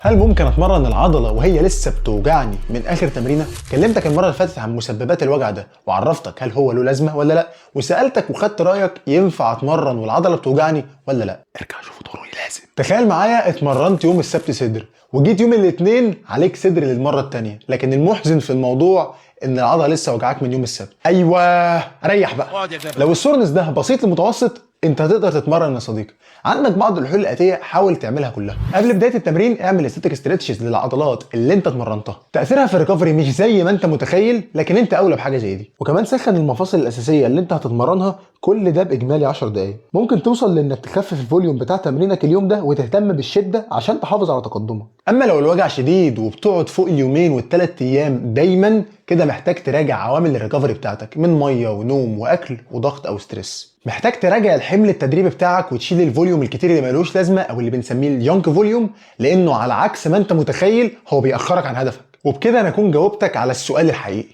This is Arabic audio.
هل ممكن اتمرن العضله وهي لسه بتوجعني من اخر تمرينه؟ كلمتك المره اللي فاتت عن مسببات الوجع ده وعرفتك هل هو له لازمه ولا لا، وسالتك وخدت رايك ينفع اتمرن والعضله بتوجعني ولا لا. ارجع شوف ضروري لازم. تخيل معايا اتمرنت يوم السبت صدر وجيت يوم الاثنين عليك صدر للمره الثانيه، لكن المحزن في الموضوع ان العضله لسه وجعاك من يوم السبت. ايوه ريح بقى. لو السورنس ده بسيط لمتوسط انت هتقدر تتمرن يا صديقي. عندك بعض الحلول الاتيه حاول تعملها كلها. قبل بدايه التمرين اعمل استاتيك ستريتشز للعضلات اللي انت اتمرنتها. تاثيرها في الريكفري مش زي ما انت متخيل، لكن انت اولى بحاجه زي دي. وكمان سخن المفاصل الاساسيه اللي انت هتتمرنها، كل ده باجمالي 10 دقائق. ممكن توصل لانك تخفف الفوليوم بتاع تمرينك اليوم ده وتهتم بالشده عشان تحافظ على تقدمك. اما لو الوجع شديد وبتقعد فوق اليومين والثلاث ايام دايما، كده محتاج تراجع عوامل الريكفري بتاعتك من ميه ونوم واكل وضغط او ستريس. محتاج تراجع الحمل التدريبي بتاعك وتشيل الفوليوم الكتير اللي مالوش لازمه او اللي بنسميه اليونك فوليوم، لانه على عكس ما انت متخيل هو بيأخرك عن هدفك. وبكده انا اكون جاوبتك على السؤال الحقيقي.